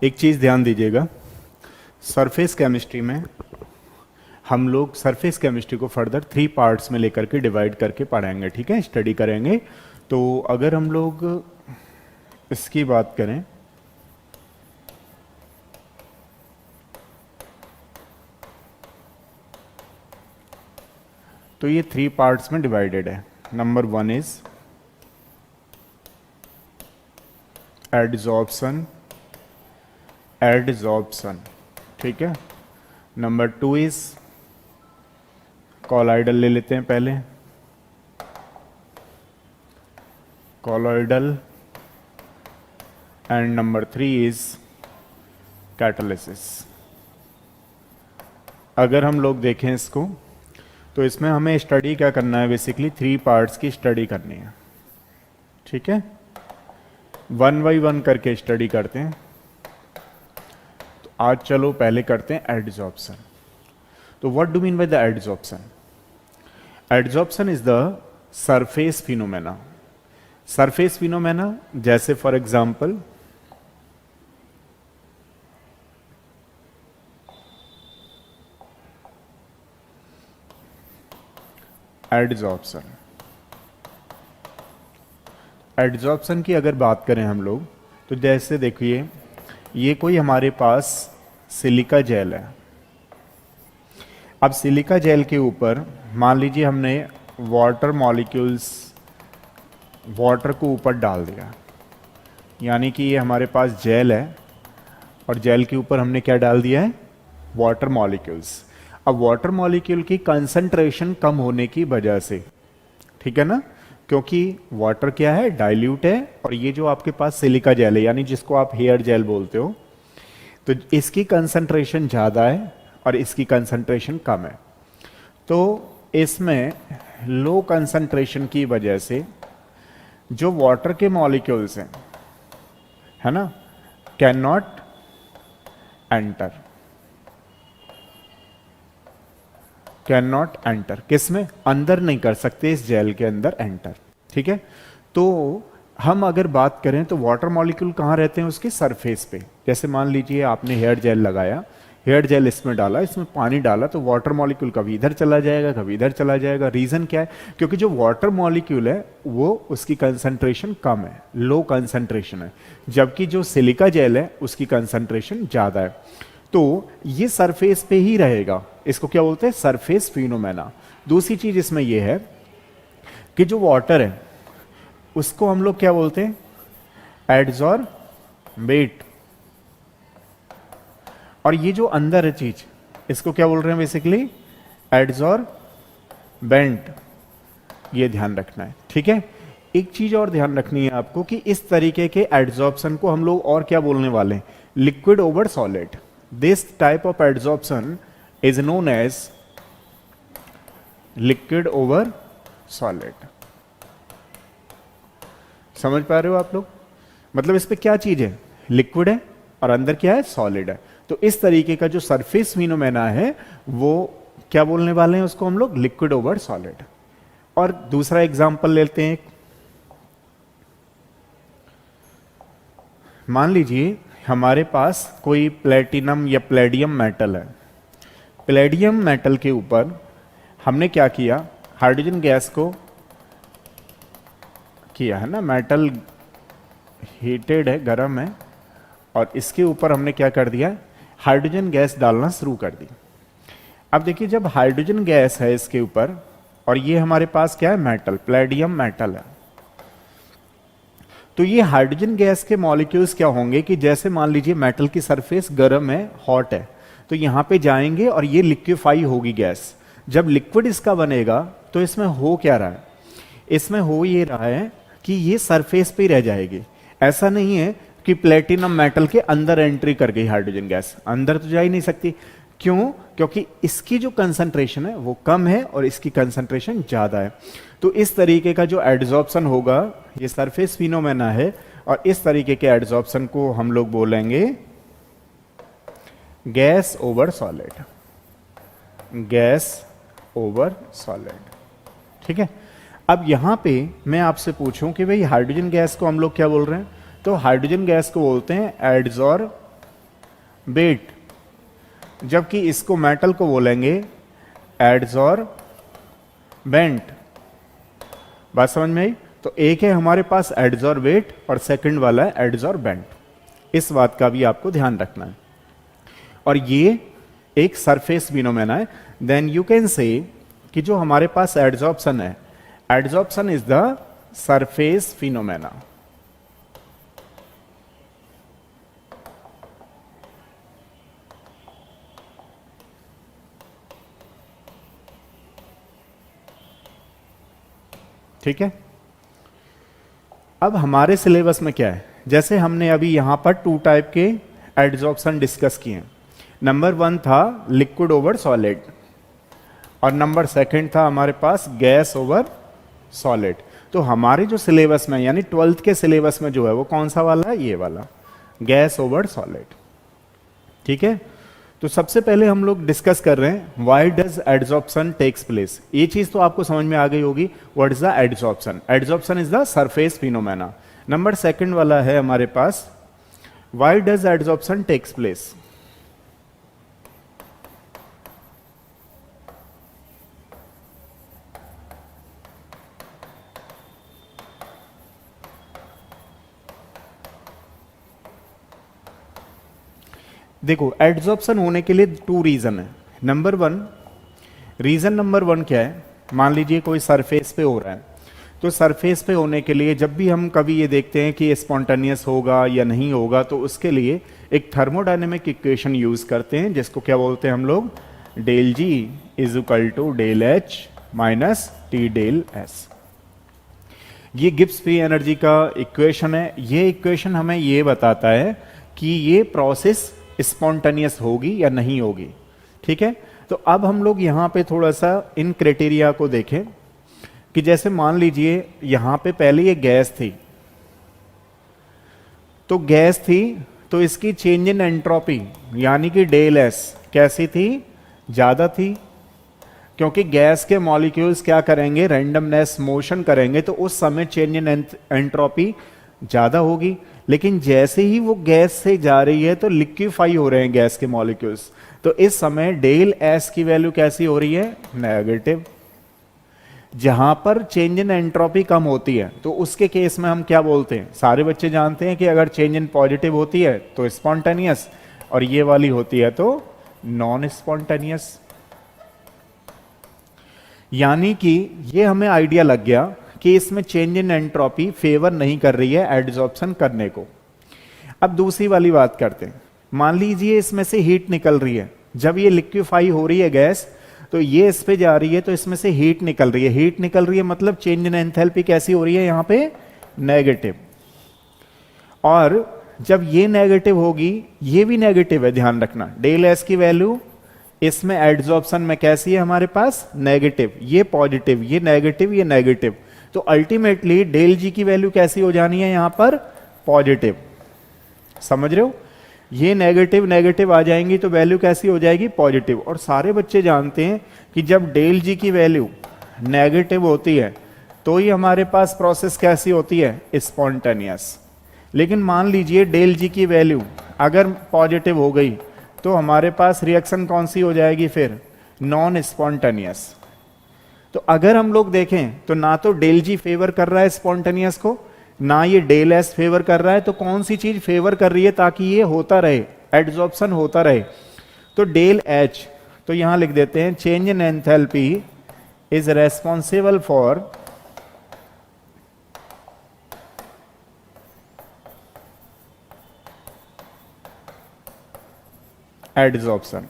एक चीज़ ध्यान दीजिएगा, सरफेस केमिस्ट्री में हम लोग सरफेस केमिस्ट्री को फर्दर 3 पार्ट्स में लेकर के डिवाइड करके पढ़ाएंगे, ठीक है, स्टडी करेंगे। तो अगर हम लोग इसकी बात करें तो ये 3 पार्ट्स में डिवाइडेड है। नंबर 1 इज एडजॉर्प्शन, ठीक है। नंबर 2 इज कॉलॉइडल, ले लेते हैं पहले colloidal, and number 3 is catalysis. अगर हम लोग देखें इसको तो इसमें हमें स्टडी क्या करना है, बेसिकली 3 पार्ट्स की स्टडी करनी है, ठीक है। 1 बाई 1 करके स्टडी करते हैं। तो आज चलो पहले करते हैं एडजॉर्प्शन। तो what do mean by the adsorption? Adsorption is the surface phenomena. Surface phenomena जैसे फॉर एग्जांपल एडजॉर्प्शन। एडजॉर्प्शन की अगर बात करें हम लोग तो जैसे देखिए, ये कोई हमारे पास सिलिका जेल है। अब सिलिका जेल के ऊपर मान लीजिए हमने वाटर मॉलिक्यूल्स, वाटर को ऊपर डाल दिया, यानी कि ये हमारे पास जेल है और जेल के ऊपर हमने क्या डाल दिया है, वाटर मॉलिक्यूल्स। अब वाटर मॉलिक्यूल की कंसंट्रेशन कम होने की वजह से, ठीक है ना, क्योंकि वाटर क्या है, डाइल्यूट है, और ये जो आपके पास सिलिका जेल है यानी जिसको आप हेयर जेल बोलते हो, तो इसकी कंसंट्रेशन ज़्यादा है और इसकी कंसंट्रेशन कम है। तो इसमें लो कंसंट्रेशन की वजह से जो वाटर के मॉलिक्यूल्स हैं, है ना, कैन नॉट एंटर, किस में, अंदर नहीं कर सकते, इस जेल के अंदर एंटर, ठीक है। तो हम अगर बात करें तो वाटर मॉलिक्यूल कहाँ रहते हैं, उसके सरफेस पे। जैसे मान लीजिए आपने हेयर जेल लगाया, हेयर जेल इसमें डाला, इसमें पानी डाला, तो वाटर मॉलिक्यूल कभी इधर चला जाएगा, कभी इधर चला जाएगा। रीजन क्या है, क्योंकि जो वाटर मॉलिक्यूल है वो उसकी कंसंट्रेशन कम है, लो कंसंट्रेशन है, जबकि जो सिलिका जेल है उसकी कंसंट्रेशन ज्यादा है। तो ये सरफेस पे ही रहेगा, इसको क्या बोलते हैं, सरफेस फिनोमेना। दूसरी चीज इसमें यह है कि जो वाटर है उसको हम लोग क्या बोलते हैं, एडजॉर्बेट, और ये जो अंदर है चीज इसको क्या बोल रहे हैं, बेसिकली एडजॉर्बेंट। ये ध्यान रखना है, ठीक है। एक चीज और ध्यान रखनी है आपको कि इस तरीके के एडजॉर्प्शन को हम लोग और क्या बोलने वाले हैं, liquid over solid. This type of adsorption is known as liquid over solid. समझ पा रहे हो आप लोग? मतलब इस पे क्या चीज है, लिक्विड है और अंदर क्या है, सॉलिड है। तो इस तरीके का जो सरफेस फिनोमेना है वो क्या बोलने वाले हैं, उसको हम लोग लिक्विड ओवर सॉलिड। और दूसरा एग्जांपल लेते हैं, मान लीजिए हमारे पास कोई प्लेटिनम या प्लेडियम मेटल है। प्लेडियम मेटल के ऊपर हमने क्या किया, हाइड्रोजन गैस को किया, है ना, मेटल हीटेड है, गर्म है, और इसके ऊपर हमने क्या कर दिया, हाइड्रोजन गैस डालना शुरू कर दी। अब देखिए, जब हाइड्रोजन गैस है इसके ऊपर और ये हमारे पास क्या है, मेटल, प्लेडियम मेटल है, तो ये हाइड्रोजन गैस के मॉलिक्यूल्स क्या होंगे कि जैसे मान लीजिए मेटल की सरफेस गर्म है, हॉट है, तो यहां पे जाएंगे और ये लिक्विफाई होगी गैस। जब लिक्विड इसका बनेगा तो इसमें हो क्या रहा है, इसमें हो ये रहा है कि ये सरफेस पे ही रह जाएगी। ऐसा नहीं है कि प्लेटिनम मेटल के अंदर एंट्री कर गई हाइड्रोजन गैस, अंदर तो जा ही नहीं सकती। क्यों? क्योंकि इसकी जो कंसंट्रेशन है वो कम है और इसकी कंसंट्रेशन ज्यादा है। तो इस तरीके का जो एडजॉर्प्शन होगा, ये सरफेस फिनोमेना है, और इस तरीके के एडजॉर्प्शन को हम लोग बोलेंगे gas over solid, gas over solid, ठीक है। अब यहां पे मैं आपसे पूछूं कि भाई हाइड्रोजन गैस को हम लोग क्या बोल रहे हैं, तो हाइड्रोजन गैस को बोलते हैं एडजॉर्बेंट, वेट, जबकि इसको मेटल को बोलेंगे एडजॉर्बेंट। बात समझ में आई? तो एक है हमारे पास एडजॉर्बेट और सेकंड वाला है एडजॉर्बेंट। इस बात का भी आपको ध्यान रखना है। और ये एक सरफेस फिनोमेना है। देन यू कैन से कि जो हमारे पास एडजॉर्प्शन है, adsorption is the surface phenomena. ठीक है। अब हमारे सिलेबस में क्या है, जैसे हमने अभी यहां पर 2 टाइप के एडजॉर्प्शन डिस्कस किए। नंबर 1 था लिक्विड ओवर सॉलिड और नंबर 2 था हमारे पास गैस ओवर सॉलिड। तो हमारे जो सिलेबस में यानी 12th के सिलेबस में जो है वो कौन सा वाला है, ये वाला गैस ओवर सॉलिड। ठीक है। तो सबसे पहले हम लोग डिस्कस कर रहे हैं why does adsorption takes place. ये चीज तो आपको समझ में आ गई होगी, what is the adsorption. Adsorption is the surface phenomena. Number 2 वाला है हमारे पास why does adsorption takes place. देखो एडजॉर्प्शन होने के लिए 2 रीजन है। नंबर 1, रीजन नंबर 1 क्या है, मान लीजिए कोई सरफेस पे हो रहा है, तो सरफेस पे होने के लिए जब भी हम कभी ये देखते हैं कि स्पॉन्टेनियस होगा या नहीं होगा, तो उसके लिए एक थर्मोडायनेमिक इक्वेशन यूज करते हैं जिसको क्या बोलते हैं हम लोग, del G is equal to del H minus T del S. ये गिब्स फ्री एनर्जी का इक्वेशन है। ये इक्वेशन हमें ये बताता है कि ये प्रोसेस स्पॉन्टेनियस होगी या नहीं होगी। ठीक है। तो अब हम लोग यहां पे थोड़ा सा इन क्राइटेरिया को देखें कि जैसे मान लीजिए यहां पे पहले ये गैस थी, तो गैस थी तो इसकी चेंज इन एंट्रोपी यानी कि डेल एस कैसी थी, ज्यादा थी, क्योंकि गैस के मॉलिक्यूल्स क्या करेंगे, रैंडमनेस मोशन करेंगे, तो उस समय चेंज इन एंट्रोपी ज्यादा होगी। लेकिन जैसे ही वो गैस से जा रही है तो लिक्विफाई हो रहे हैं गैस के मॉलिक्यूल्स, तो इस समय डेल एस की वैल्यू कैसी हो रही है, नेगेटिव। जहां पर चेंज इन एंट्रोपी कम होती है तो उसके केस में हम क्या बोलते हैं, सारे बच्चे जानते हैं कि अगर चेंज इन पॉजिटिव होती है तो स्पॉन्टेनियस और ये वाली होती है तो नॉन स्पॉन्टेनियस। यानी कि ये हमें आइडिया लग गया कि इसमें चेंज इन एंट्रोपी फेवर नहीं कर रही है एडजॉर्प्शन करने को। अब दूसरी वाली बात करते हैं। मान लीजिए इसमें से हीट निकल रही है, जब ये लिक्विफाई हो रही है गैस, तो ये इस पे जा रही है तो इसमें से हीट निकल रही है। हीट निकल रही है मतलब चेंज इन एंथैल्पी कैसी हो रही है यहां पे, नेगेटिव। और जब ये नेगेटिव होगी, ये भी नेगेटिव है, ध्यान रखना। डेल एस की वैल्यू इसमें एडजॉर्प्शन में कैसी है हमारे पास, नेगेटिव। ये पॉजिटिव, ये नेगेटिव, ये नेगेटिव। तो अल्टीमेटली डेल जी की वैल्यू कैसी हो जानी है यहां पर, पॉजिटिव। समझ रहे हो, ये नेगेटिव नेगेटिव आ जाएंगी तो वैल्यू कैसी हो जाएगी, पॉजिटिव। और सारे बच्चे जानते हैं कि जब डेल जी की वैल्यू नेगेटिव होती है तो ही हमारे पास प्रोसेस कैसी होती है, स्पॉन्टेनियस। लेकिन मान लीजिए डेल जी की वैल्यू अगर पॉजिटिव हो गई तो हमारे पास रिएक्शन कौन सी हो जाएगी फिर, नॉन स्पॉन्टेनियस। तो अगर हम लोग देखें तो ना तो डेल जी फेवर कर रहा है स्पॉन्टेनियस को, ना ये डेल एस फेवर कर रहा है, तो कौन सी चीज फेवर कर रही है ताकि ये होता रहे, एडजॉर्प्शन होता रहे, तो डेल एच। तो यहां लिख देते हैं change in enthalpy is responsible for adsorption.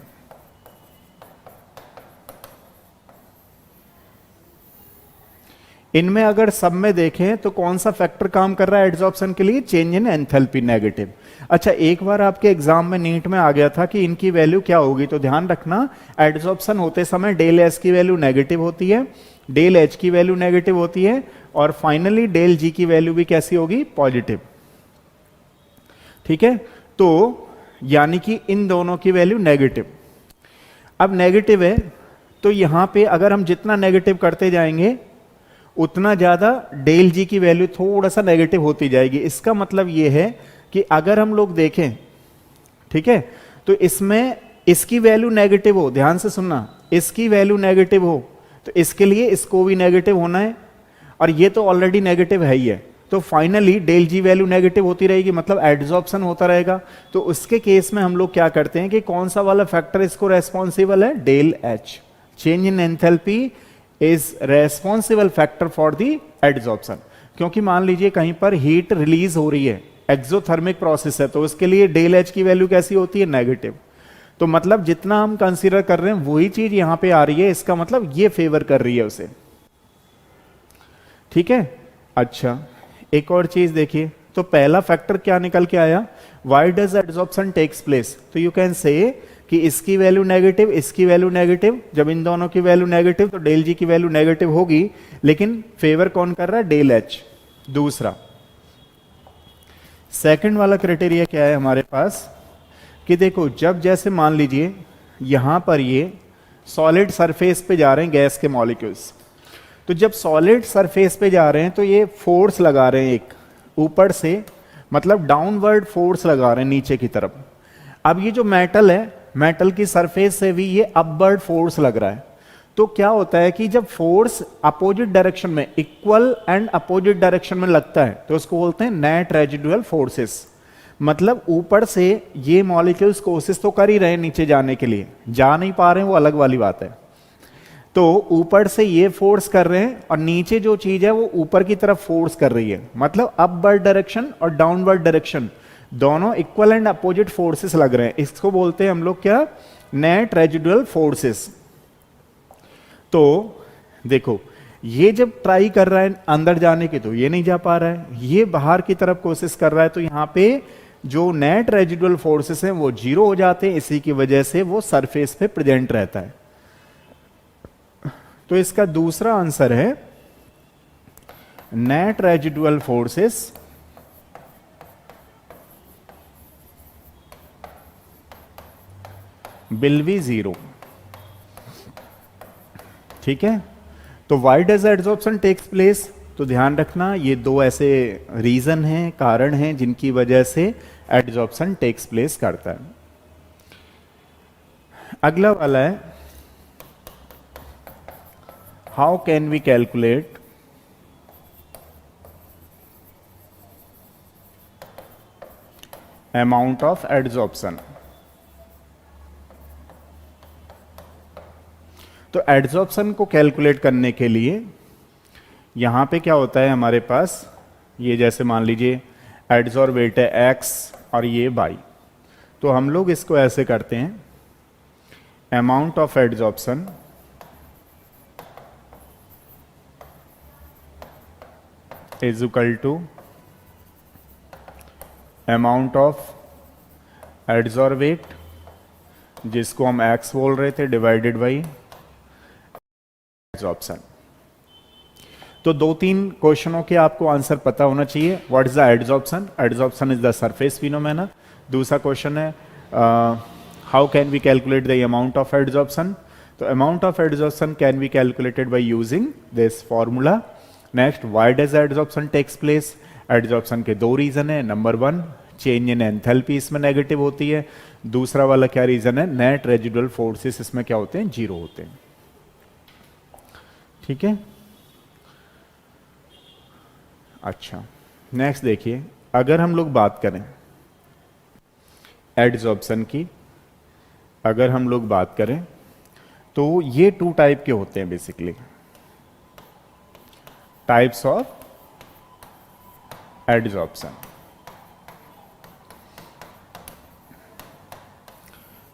इनमें अगर सब में देखें तो कौन सा फैक्टर काम कर रहा है एडजॉर्प्शन के लिए, चेंज इन एंथैल्पी, नेगेटिव। अच्छा, एक बार आपके एग्जाम में नीट में आ गया था कि इनकी वैल्यू क्या होगी, तो ध्यान रखना एडजॉर्प्शन होते समय डेल एस की वैल्यू नेगेटिव होती है, डेल एच की वैल्यू नेगेटिव होती है, और फाइनली डेल जी की वैल्यू भी कैसी होगी, पॉजिटिव। ठीक है। तो यानी कि इन दोनों की वैल्यू नेगेटिव। अब नेगेटिव है तो यहां पे अगर हम जितना नेगेटिव करते जाएंगे उतना ज्यादा डेल जी की वैल्यू थोड़ा सा नेगेटिव होती जाएगी। इसका मतलब यह है कि अगर हम लोग देखें, ठीक है, तो इसमें इसकी वैल्यू नेगेटिव हो, ध्यान से सुनना, इसकी वैल्यू नेगेटिव हो तो इसके लिए इसको भी नेगेटिव होना है, और ये तो ऑलरेडी नेगेटिव है ही है, तो फाइनली डेल जी वैल्यू नेगेटिव होती रहेगी, मतलब एड्सॉर्प्शन होता रहेगा। तो उसके केस में हम लोग क्या करते हैं कि कौन सा वाला फैक्टर इसको रेस्पॉन्सिबल है, del H, change in enthalpy is responsible factor for the adsorption. क्योंकि मान लीजिए कहीं पर हीट रिलीज हो रही है, एक्सोथर्मिक प्रोसेस है, तो उसके लिए डेल एच की वैल्यू कैसी होती है, नेगेटिव। तो मतलब जितना हम कंसीडर कर रहे हैं वही चीज यहां पे आ रही है, इसका मतलब ये फेवर कर रही है उसे, ठीक है। अच्छा, एक और चीज देखिए, तो पहला फैक्टर क्या निकल के आया, why does adsorption takes place, तो यू कैन से कि इसकी वैल्यू नेगेटिव, इसकी वैल्यू नेगेटिव, जब इन दोनों की वैल्यू नेगेटिव तो डेल जी की वैल्यू नेगेटिव होगी, लेकिन फेवर कौन कर रहा है, डेल एच। दूसरा सेकंड वाला क्राइटेरिया क्या है हमारे पास कि देखो, जब जैसे मान लीजिए यहां पर ये सॉलिड सरफेस पे जा रहे हैं गैस के मॉलिक्यूल्स, तो जब सॉलिड सरफेस पे जा रहे हैं तो ये फोर्स लगा रहे हैं एक ऊपर से, मतलब डाउनवर्ड फोर्स लगा रहे हैं नीचे की तरफ। अब ये जो मेटल है, मेटल की सरफेस से भी ये अपवर्ड फोर्स लग रहा है। तो क्या होता है कि जब फोर्स अपोजिट डायरेक्शन में, इक्वल एंड अपोजिट डायरेक्शन में लगता है तो उसको बोलते हैं नेट रेजिडुअल फोर्सेस। मतलब ऊपर से ये मॉलिक्यूल्स कोशिश तो कर ही रहे हैं नीचे जाने के लिए, जा नहीं पा रहे हैं वो अलग वाली बात है। तो ऊपर से ये फोर्स कर रहे हैं और नीचे जो चीज है वो ऊपर की तरफ फोर्स कर रही है, मतलब अपवर्ड डायरेक्शन और डाउनवर्ड डायरेक्शन दोनों इक्वल एंड अपोजिट फोर्सेस लग रहे हैं। इसको बोलते हैं हम लोग क्या, नेट रेजिडुअल फोर्सेस। तो देखो, ये जब ट्राई कर रहा है अंदर जाने की तो ये नहीं जा पा रहा है, ये बाहर की तरफ कोशिश कर रहा है, तो यहां पे जो नेट रेजिडुअल फोर्सेस हैं वो जीरो हो जाते हैं, इसी की वजह से वो सरफेस पे प्रेजेंट रहता है। तो इसका दूसरा आंसर है net residual forces will be zero, ठीक है। तो why does adsorption takes place, तो ध्यान रखना ये दो ऐसे रीजन हैं, कारण हैं जिनकी वजह से एड्सॉर्प्शन टेक्स प्लेस करता है। अगला वाला है, how can we calculate amount of adsorption. तो एड्सॉर्प्शन को कैलकुलेट करने के लिए यहां पे क्या होता है हमारे पास, ये जैसे मान लीजिए एड्सॉर्बेट है x और ये y, तो हम लोग इसको ऐसे करते हैं, amount of adsorption is equal to amount of adsorbate, जिसको हम x बोल रहे थे, डिवाइडेड बाई एड्सॉर्प्शन। तो दो तीन क्वेश्चनों के आपको आंसर पता होना चाहिए। What is the adsorption, adsorption is the surface phenomena. दूसरा क्वेश्चन है how can we calculate the amount of adsorption, तो amount of adsorption can be calculated by using this formula. Next, why does adsorption takes place, adsorption के दो reason है, number one change in enthalpy इसमें negative होती है, दूसरा वाला क्या रीजन है, नेट रेजिडुअल फोर्सेस इसमें क्या होते हैं, जीरो होते हैं, ठीक है। अच्छा, नेक्स्ट देखिए, अगर हम लोग बात करें एड्सॉर्प्शन की, अगर हम लोग बात करें तो ये टू टाइप के होते हैं basically, types of adsorption.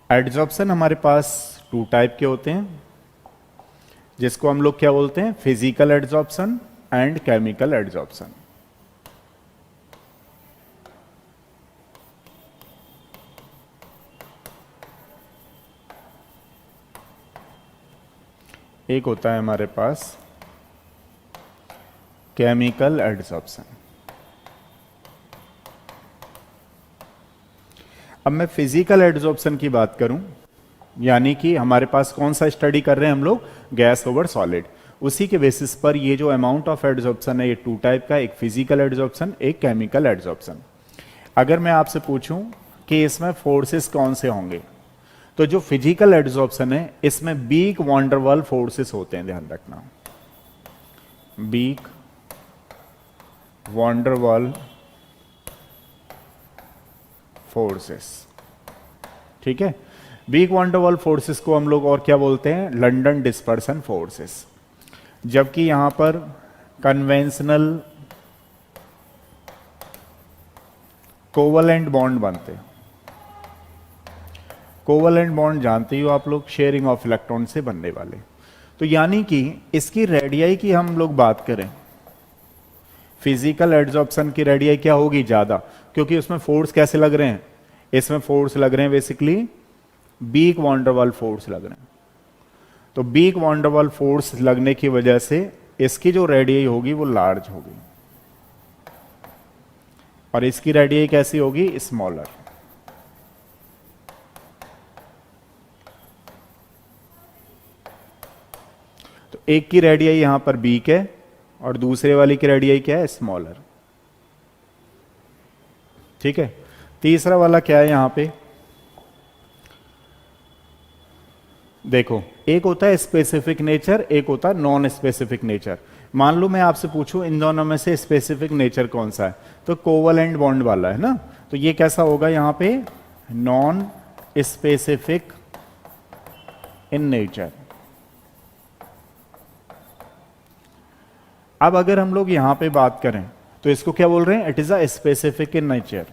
Adsorption हमारे पास टू टाइप के होते हैं, जिसको हम लोग क्या बोलते हैं, physical adsorption and chemical adsorption. एक होता है हमारे पास केमिकल एड्सॉर्प्शन। अब मैं फिजिकल एड्सॉर्प्शन की बात करूं, यानी कि हमारे पास कौन सा स्टडी कर रहे हैं हम लोग, गैस ओवर सॉलिड, उसी के बेसिस पर ये जो अमाउंट ऑफ एड्सॉर्प्शन है ये टू टाइप का, एक फिजिकल एड्सॉर्प्शन, एक केमिकल एड्सॉर्प्शन। अगर मैं आपसे पूछूं कि इसमें फोर्सेस कौन से होंगे। तो जो फिजिकल एड्सॉर्प्शन है इसमें weak van der Waals forces होते हैं, ध्यान रखना, weak van der Waals forces. ठीक है, weak van der Waals forces को हम लोग और क्या बोलते हैं, लंदन डिस्पर्सन फोर्सेस। जबकि यहां पर कन्वेंशनल कोवलेंट बॉन्ड बनते हैं। कोवलेंट बॉन्ड जानते ही हो आप लोग, शेयरिंग ऑफ इलेक्ट्रॉन से बनने वाले। तो यानी कि इसकी रेडियाई की हम लोग बात करें, फिजिकल एड्सॉर्प्शन की रेडियाई क्या होगी, ज्यादा, क्योंकि उसमें फोर्स कैसे लग रहे हैं, इसमें फोर्स लग रहे हैं basically weak van der Waals force लग रहे हैं। तो weak van der Waals force लगने की वजह से इसकी जो रेडियाई होगी वो लार्ज होगी, और इसकी रेडियाई कैसी होगी, स्मॉलर। तो एक की रेडियाई यहां पर वीक है और दूसरे वाली की रेडियाई क्या है, स्मॉलर। ठीक है, तीसरा वाला क्या है यहां पे, देखो, एक होता है स्पेसिफिक नेचर, एक होता है नॉन स्पेसिफिक नेचर। मान लो मैं आपसे पूछूं इन दोनों में से स्पेसिफिक नेचर कौन सा है, तो कोवलेंट बॉन्ड वाला है ना, तो ये कैसा होगा यहां पे, नॉन स्पेसिफिक इन नेचर। अब अगर हम लोग यहां पे बात करें तो इसको क्या बोल रहे हैं, it is a specific in nature.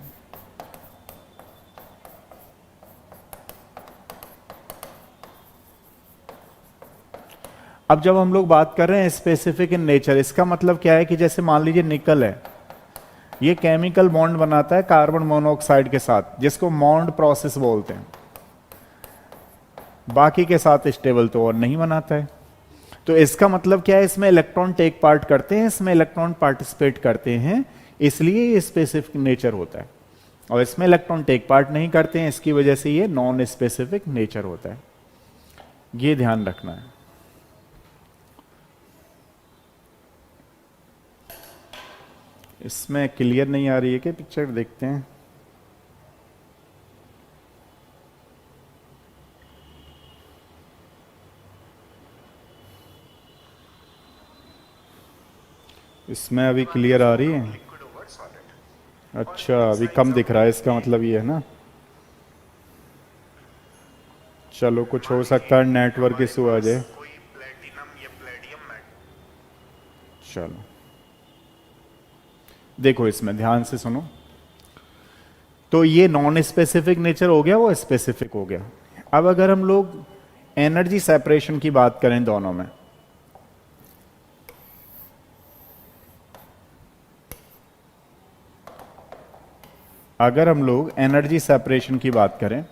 अब जब हम लोग बात कर रहे हैं स्पेसिफिक इन नेचर, इसका मतलब क्या है कि जैसे मान लीजिए निकल है, ये केमिकल बॉन्ड बनाता है कार्बन मोनोऑक्साइड के साथ, जिसको मॉन्ड प्रोसेस बोलते हैं, बाकी के साथ स्टेबल तो और नहीं बनाता है। तो इसका मतलब क्या है, इसमें इलेक्ट्रॉन टेक पार्ट करते हैं, इसमें इलेक्ट्रॉन पार्टिसिपेट करते हैं, इसलिए ये स्पेसिफिक नेचर होता है। और इसमें इलेक्ट्रॉन टेक पार्ट नहीं करते हैं, इसकी वजह से ये नॉन स्पेसिफिक नेचर होता है। ये ध्यान रखना है। इसमें क्लियर नहीं आ रही है कि पिक्चर देखते हैं, इसमें अभी क्लियर आ रही है, अच्छा अभी कम दिख रहा है, इसका मतलब ये है ना, चलो कुछ हो सकता है नेटवर्क इशू आ जाए, चलो देखो इसमें ध्यान से सुनो। तो ये नॉन स्पेसिफिक नेचर हो गया, वो स्पेसिफिक हो गया। अब अगर हम लोग एनर्जी सेपरेशन की बात करें दोनों में, अगर हम लोग एनर्जी सेपरेशन की बात करें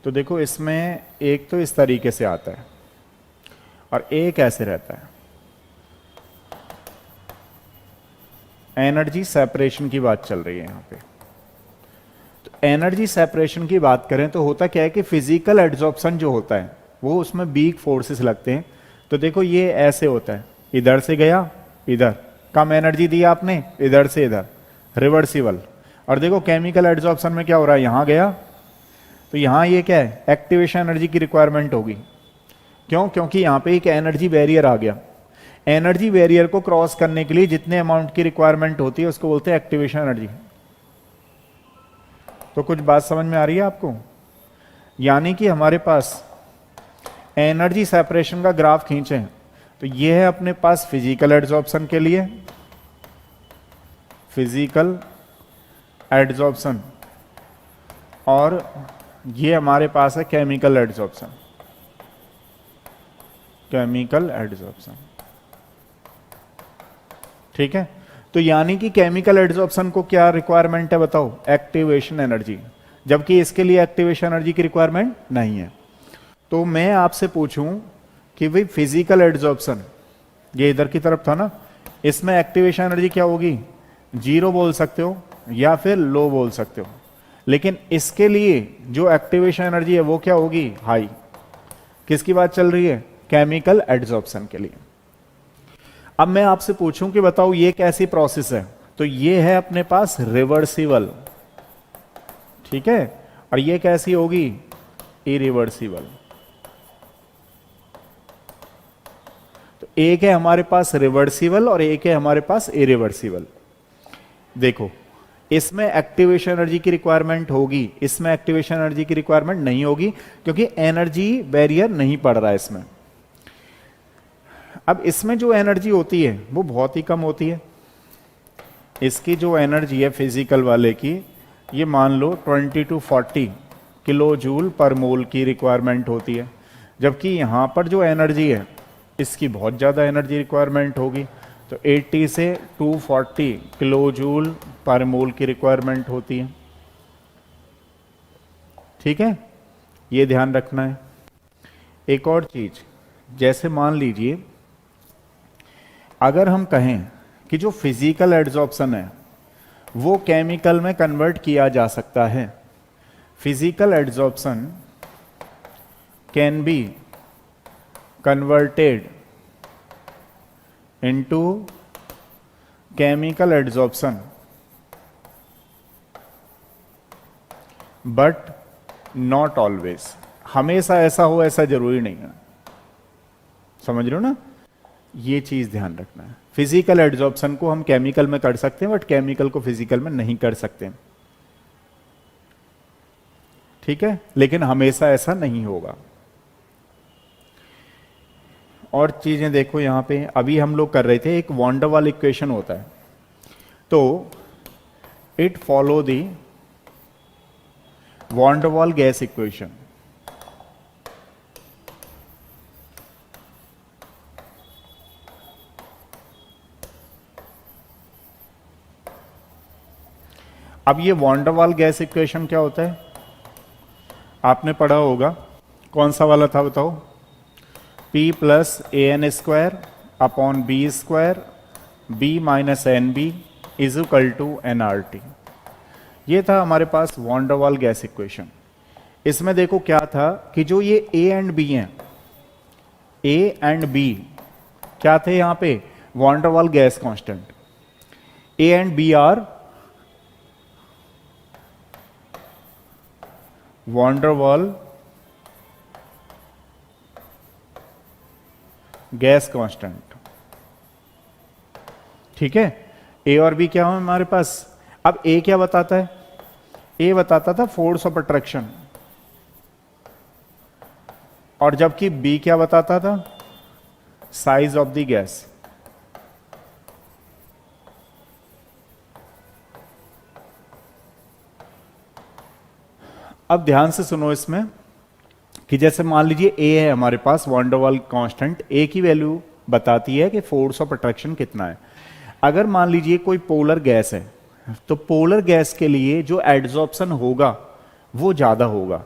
तो देखो इसमें एक तो इस तरीके से आता है और एक ऐसे रहता है। एनर्जी सेपरेशन की बात चल रही है यहां पे। तो एनर्जी सेपरेशन की बात करें तो होता क्या है कि फिजिकल एड्सॉर्प्शन जो होता है वो उसमें वीक फोर्सेस लगते हैं। तो देखो ये ऐसे होता है, इधर से गया इधर, कम एनर्जी दी आपने, इधर से इधर, रिवर्सिबल। और देखो केमिकल एड्सॉर्प्शन में क्या हो रहा है, यहां गया तो यहां ये क्या है, एक्टिवेशन एनर्जी की रिक्वायरमेंट होगी। क्यों, क्योंकि यहां पे एक एनर्जी बैरियर आ गया। एनर्जी बैरियर को क्रॉस करने के लिए जितने अमाउंट की रिक्वायरमेंट होती है उसको बोलते हैं एक्टिवेशन एनर्जी। तो कुछ बात समझ में आ रही है आपको? यानी कि हमारे पास एनर्जी सेपरेशन का ग्राफ खींचें तो ये है अपने पास फिजिकल एड्सॉर्प्शन के लिए, फिजिकल एड्सॉर्प्शन, और ये हमारे पास है केमिकल एड्सॉर्प्शन, केमिकल एड्सॉर्प्शन। ठीक है, तो यानी कि केमिकल एड्सॉर्प्शन को क्या रिक्वायरमेंट है बताओ, एक्टिवेशन एनर्जी, जबकि इसके लिए एक्टिवेशन एनर्जी की रिक्वायरमेंट नहीं है। तो मैं आपसे पूछूं कि भाई फिजिकल एड्सॉर्प्शन ये इधर की तरफ था ना, इसमें एक्टिवेशन एनर्जी क्या होगी, 0 बोल सकते हो या फिर लो बोल सकते हो, लेकिन इसके लिए जो एक्टिवेशन एनर्जी है वो क्या होगी, हाई। किसकी बात चल रही है, केमिकल एड्सॉर्प्शन के लिए। अब मैं आपसे पूछूं कि बताओ ये कैसी प्रोसेस है, तो ये है अपने पास रिवर्सिबल। ठीक है, और ये कैसी होगी, इरिवर्सिबल। तो एक है हमारे पास रिवर्सिबल और एक है हमारे पास इरिवर्सिबल। देखो, इसमें एक्टिवेशन एनर्जी की रिक्वायरमेंट होगी, इसमें एक्टिवेशन एनर्जी की रिक्वायरमेंट नहीं होगी, क्योंकि एनर्जी बैरियर नहीं पड़ रहा है इसमें। अब इसमें जो एनर्जी होती है वो बहुत ही कम होती है। इसकी जो एनर्जी है फिजिकल वाले की, ये मान लो 20 to 40 किलो जूल पर मोल की रिक्वायरमेंट होती है, जबकि यहाँ पर जो एनर्जी है इसकी बहुत ज़्यादा एनर्जी रिक्वायरमेंट होगी। तो 80 से 240 किलो जूल पर मोल की रिक्वायरमेंट होती है। ठीक है, ये ध्यान रखना है। एक और चीज, जैसे मान लीजिए अगर हम कहें कि जो फिजिकल एड्सॉर्प्शन है वो केमिकल में कन्वर्ट किया जा सकता है, physical adsorption can be converted into chemical adsorption, but not always. हमेशा ऐसा हो ऐसा जरूरी नहीं है, समझ रहे हो ना, ये चीज ध्यान रखना है। फिजिकल एड्सॉर्प्शन को हम केमिकल में कर सकते हैं, बट केमिकल को फिजिकल में नहीं कर सकते, ठीक है, लेकिन हमेशा ऐसा नहीं होगा। और चीजें देखो यहां पे, अभी हम लोग कर रहे थे, एक वॉन डेर वाल इक्वेशन होता है, तो it follow the van der Waals gas equation. अब ये van der Waals gas equation क्या होता है, आपने पढ़ा होगा, कौन सा वाला था बताओ, P plus a n square upon b square b minus n b is equal to n R T. ये था हमारे पास van der Waals gas equation. इसमें देखो क्या था कि जो ये ए एंड बी हैं, ए एंड बी क्या थे यहां पे, van der Waals gas constant. A and B are van der Waals gas constant, ठीक है। ए और बी क्या है हमारे पास, अब ए क्या बताता है, ए बताता था फोर्स ऑफ अट्रैक्शन, और जबकि बी क्या बताता था, साइज ऑफ द गैस। अब ध्यान से सुनो इसमें कि जैसे मान लीजिए ए है हमारे पास van der Waals constant, a की वैल्यू बताती है कि फोर्स ऑफ अट्रैक्शन कितना है। अगर मान लीजिए कोई पोलर गैस है, तो पोलर गैस के लिए जो एड्सॉर्प्शन होगा वो ज्यादा होगा।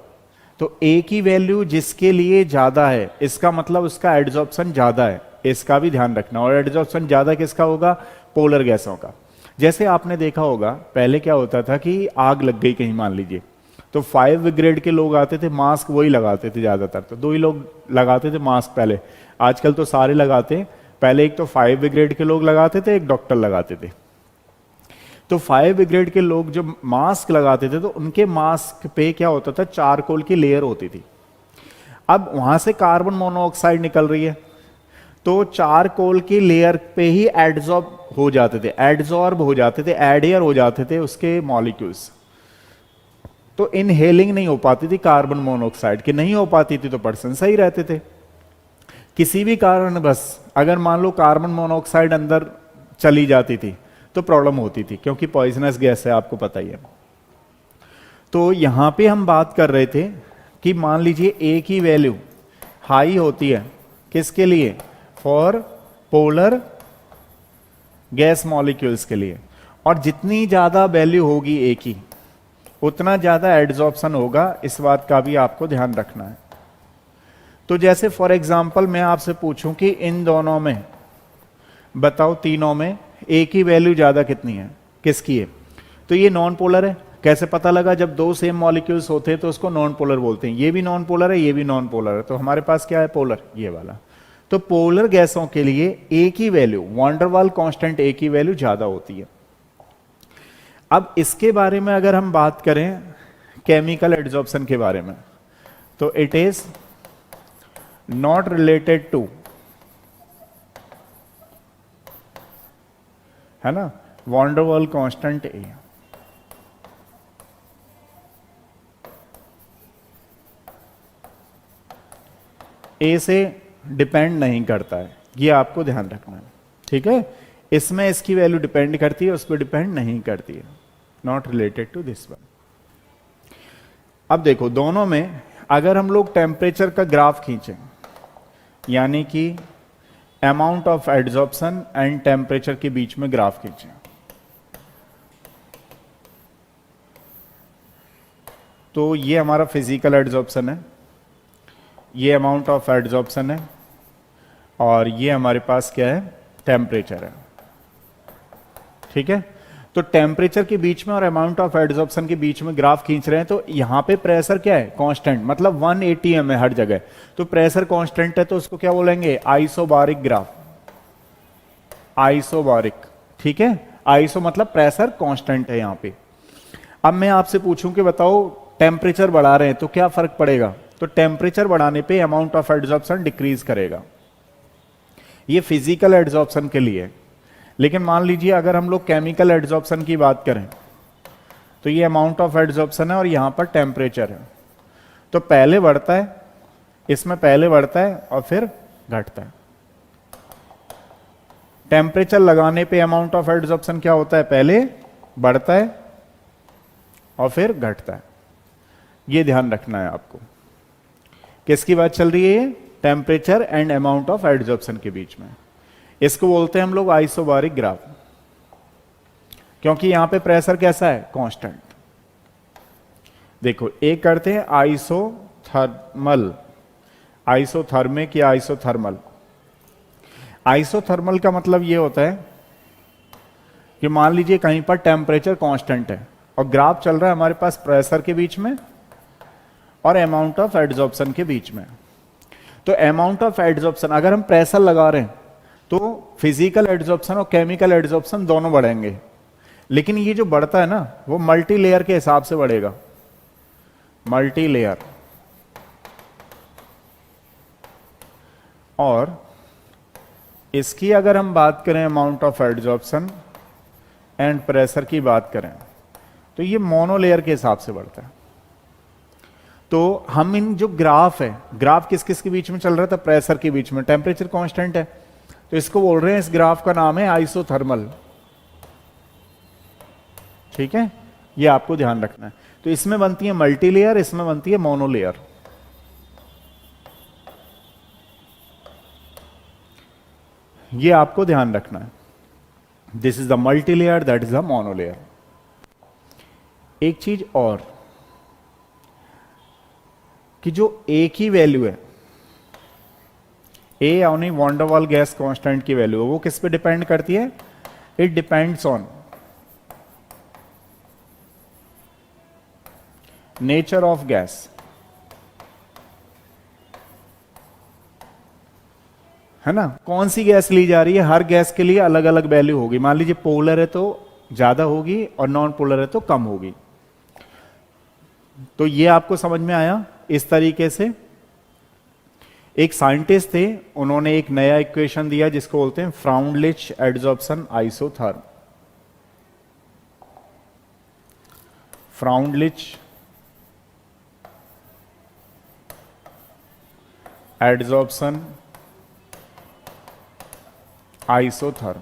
तो ए की वैल्यू जिसके लिए ज्यादा है, इसका मतलब उसका एड्सॉर्प्शन ज्यादा है, इसका भी ध्यान रखना। और एड्सॉर्प्शन ज्यादा किसका होगा, पोलर गैसों का। जैसे आपने देखा होगा पहले क्या होता था कि आग लग गई कहीं मान लीजिए, तो 5 ग्रेड के लोग आते थे, मास्क वही लगाते थे ज्यादातर, तो 2 ही लोग लगाते थे मास्क पहले, आजकल तो सारे लगाते हैं। पहले एक तो 5 ग्रेड के लोग लगाते थे, एक डॉक्टर लगाते थे। तो 5 ग्रेड के लोग जब मास्क लगाते थे तो उनके मास्क पे क्या होता था, चारकोल की लेयर होती थी। अब वहां से कार्बन मोनोऑक्साइड निकल रही है, तो चारकोल की लेयर पे ही एडजॉर्ब हो जाते थे, एडहेयर हो जाते थे उसके मॉलिक्यूल्स। तो इनहेलिंग नहीं हो पाती थी कार्बन मोनोऑक्साइड की, नहीं हो पाती थी, तो पर्सन सही रहते थे। किसी भी कारण बस अगर मान लो कार्बन मोनोऑक्साइड अंदर चली जाती थी तो प्रॉब्लम होती थी, क्योंकि पॉइजनस गैस है, आपको पता ही है। तो यहां पे हम बात कर रहे थे कि मान लीजिए ए की वैल्यू हाई होती है, किसके लिए, फॉर पोलर गैस मॉलिक्यूल्स के लिए, और जितनी ज्यादा वैल्यू होगी ए की उतना ज्यादा एड्सॉर्प्शन होगा, इस बात का भी आपको ध्यान रखना है। तो जैसे फॉर एग्जांपल मैं आपसे पूछूं कि इन दोनों में बताओ, तीनों में ए की वैल्यू ज्यादा कितनी है, किसकी है, तो ये नॉन पोलर है। कैसे पता लगा, जब 2 सेम मॉलिक्यूल्स होते हैं तो उसको नॉन पोलर बोलते हैं। ये भी नॉन पोलर है, ये भी नॉन पोलर है, तो हमारे पास क्या है, पोलर, ये वाला। तो पोलर गैसों के लिए ए की value, van der Waals constant a की वैल्यू ज्यादा होती है। अब इसके बारे में अगर हम बात करें केमिकल एड्जॉर्प्शन के बारे में, तो it is not related to, है ना, van der Waals constant A. A से डिपेंड नहीं करता है, ये आपको ध्यान रखना है, ठीक है। इसमें इसकी वैल्यू डिपेंड करती है, उस पर डिपेंड नहीं करती है, not related to this one. अब देखो दोनों में अगर हम लोग टेम्परेचर का ग्राफ खींचें, यानी कि amount of adsorption and temperature के बीच में ग्राफ खींचें, तो ये हमारा फिजिकल एड्जॉर्प्शन है, ये अमाउंट ऑफ एड्जॉर्प्शन है, और ये हमारे पास क्या है, टेम्परेचर है, ठीक है। तो टेम्परेचर के बीच में और अमाउंट ऑफ एड्जॉर्प्शन के बीच में ग्राफ खींच रहे हैं, तो यहां पे प्रेशर क्या है, कांस्टेंट, मतलब 1 atm है हर जगह, तो प्रेशर कांस्टेंट है, तो उसको क्या बोलेंगे, आइसोबारिक ग्राफ, आइसोबारिक, ठीक है। आइसो मतलब प्रेशर कांस्टेंट है यहां पे। अब मैं आपसे पूछूं कि बताओ टेम्परेचर बढ़ा रहे हैं तो क्या फर्क पड़ेगा, तो टेम्परेचर बढ़ाने पे अमाउंट ऑफ एड्जॉर्प्शन डिक्रीज करेगा, ये फिजिकल एड्जॉर्प्शन के लिए। लेकिन मान लीजिए अगर हम लोग केमिकल एड्जॉर्प्शन की बात करें, तो ये अमाउंट ऑफ एड्जॉर्प्शन है और यहां पर टेम्परेचर है, तो पहले बढ़ता है, इसमें पहले बढ़ता है और फिर घटता है। टेम्परेचर लगाने पे अमाउंट ऑफ एड्जॉर्प्शन क्या होता है, पहले बढ़ता है और फिर घटता है, ये ध्यान रखना है आपको। किसकी बात चल रही है, temperature and amount of adsorption के बीच में। इसको बोलते हैं हम लोग आइसोबारिक ग्राफ, क्योंकि यहां पे प्रेशर कैसा है, कांस्टेंट। देखो एक करते हैं आइसोथर्मल, आइसोथर्मिक या आइसोथर्मल। आइसोथर्मल का मतलब ये होता है कि मान लीजिए कहीं पर टेम्परेचर कांस्टेंट है और ग्राफ चल रहा है हमारे पास प्रेशर के बीच में और अमाउंट ऑफ एड्जॉर्प्शन के बीच में। तो अमाउंट ऑफ एड्जॉर्प्शन, अगर हम प्रेशर लगा रहे हैं तो फिजिकल एड्जॉर्प्शन और केमिकल एड्जॉर्प्शन दोनों बढ़ेंगे, लेकिन ये जो बढ़ता है ना वो मल्टी लेयर के हिसाब से बढ़ेगा, मल्टी लेयर। और इसकी अगर हम बात करें amount of adsorption and pressure की बात करें, तो ये मोनोलेयर के हिसाब से बढ़ता है। तो हम इन जो ग्राफ है, ग्राफ किस किस के बीच में चल रहा था, प्रेशर के बीच में, टेम्परेचर कांस्टेंट है, तो इसको बोल रहे हैं, इस ग्राफ का नाम है आइसोथर्मल, ठीक है। ये आपको ध्यान रखना है। तो इसमें बनती है मल्टी लेयर, इसमें बनती है मोनोलेयर। ये आपको ध्यान रखना है, this is the multi layer, that is the monolayer. एक चीज और कि जो ए की वैल्यू है, ए यानी van der Waals gas constant की वैल्यू है, वो किस पे डिपेंड करती है, it depends on nature of gas, है ना। कौन सी गैस ली जा रही है, हर गैस के लिए अलग अलग वैल्यू होगी। मान लीजिए पोलर है तो ज्यादा होगी और नॉन पोलर है तो कम होगी। तो ये आपको समझ में आया। इस तरीके से एक साइंटिस्ट थे, उन्होंने एक नया इक्वेशन दिया जिसको बोलते हैं Freundlich adsorption isotherm. Freundlich adsorption isotherm.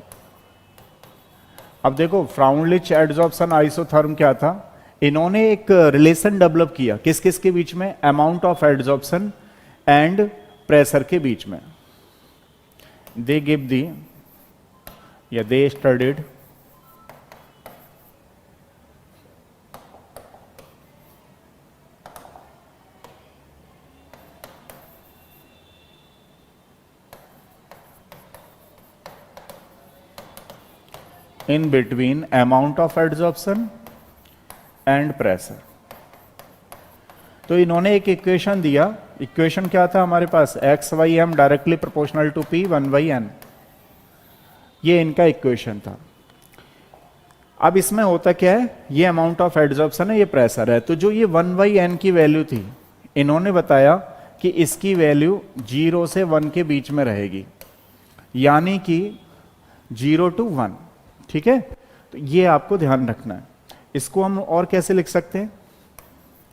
अब देखो फ्राउंडलिच एड्जॉर्प्शन आइसोथर्म क्या था, इन्होंने एक रिलेशन डेवलप किया किस किस के बीच में, amount of adsorption and pressure के बीच में। दे गिव दी या दे studied in between amount of adsorption and pressure। तो इन्होंने एक इक्वेशन दिया, इक्वेशन क्या था हमारे पास, x y m directly proportional to p 1/n, ये इनका इक्वेशन था। अब इसमें होता क्या है, ये अमाउंट ऑफ एड्जॉर्प्शन है, ये प्रेशर है, तो जो ये 1/n की वैल्यू थी, इन्होंने बताया कि इसकी वैल्यू 0 से 1 के बीच में रहेगी, यानी कि 0 to 1। ठीक है, तो ये आपको ध्यान रखना है। इसको हम और कैसे लिख सकते हैं,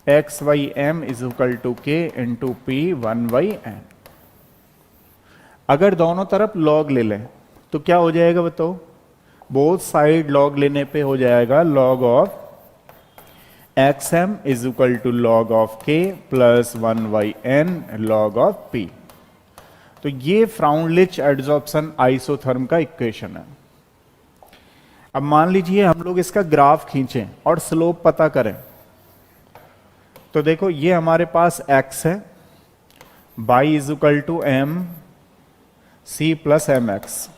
x/m is equal to k into P 1/n। अगर दोनों तरफ लॉग ले लें तो क्या हो जाएगा बताओ, बोथ साइड लॉग लेने पे हो जाएगा log of xm is equal to log of k plus 1/n log of p। तो ये फ्राउनलिच एड्जॉर्प्शन आइसोथर्म का इक्वेशन है। अब मान लीजिए हम लोग इसका ग्राफ खींचें और स्लोप पता करें, तो देखो ये हमारे पास x है, y is equal to m c plus M X.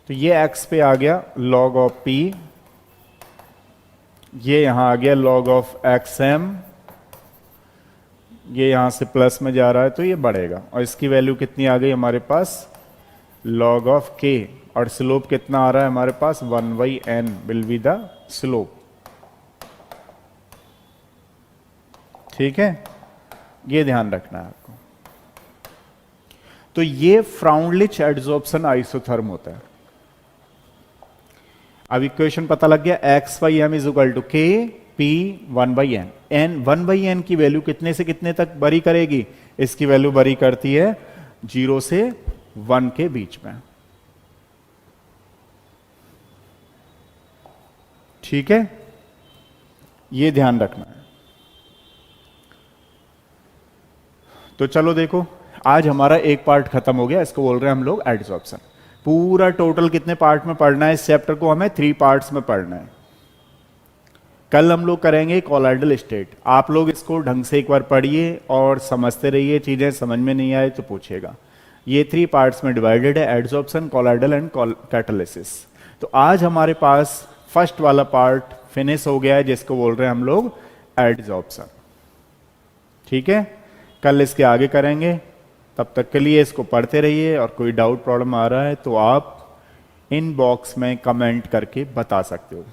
तो ये x पे आ गया log ऑफ p, ये यहां आ गया log ऑफ xm, ये यहां से प्लस में जा रहा है तो ये बढ़ेगा, और इसकी वैल्यू कितनी आ गई हमारे पास, log ऑफ k, और स्लोप कितना आ रहा है हमारे पास, 1/n will be the slope. ठीक है, ये ध्यान रखना है आपको। तो ये फ्राउनलिच एड्जॉर्प्शन आइसोथर्म होता है। अब इक्वेशन पता लग गया, x/m is equal to k p 1/n। n 1/n की वैल्यू कितने से कितने तक बरी करेगी, इसकी वैल्यू बरी करती है 0 से 1 के बीच में। ठीक है, ये ध्यान रखना है। तो चलो देखो, आज हमारा एक पार्ट खत्म हो गया, इसको बोल रहे हैं हम लोग एड्जॉर्प्शन। पूरा टोटल कितने पार्ट में पढ़ना है इस चैप्टर को, हमें 3 पार्ट्स में पढ़ना है। कल हम लोग करेंगे कॉलॉइडल स्टेट। आप लोग इसको ढंग से एक बार पढ़िए और समझते रहिए, चीजें समझ में नहीं आए तो पूछिएगा। ये 3 पार्ट्स में डिवाइडेड है, एड्जॉर्प्शन, कॉलॉइडल एंड कैटालिसिस। तो आज हमारे पास फर्स्ट वाला पार्ट फिनिश हो गया है, जिसको बोल रहे हैं हम लोग एड्जॉर्प्शन। ठीक है, कल इसके आगे करेंगे। तब तक के लिए इसको पढ़ते रहिए, और कोई डाउट प्रॉब्लम आ रहा है तो आप इनबॉक्स में कमेंट करके बता सकते हो।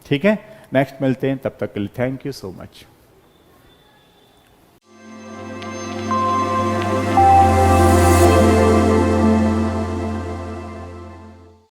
ठीक है, नेक्स्ट मिलते हैं, तब तक के लिए थैंक यू सो मच।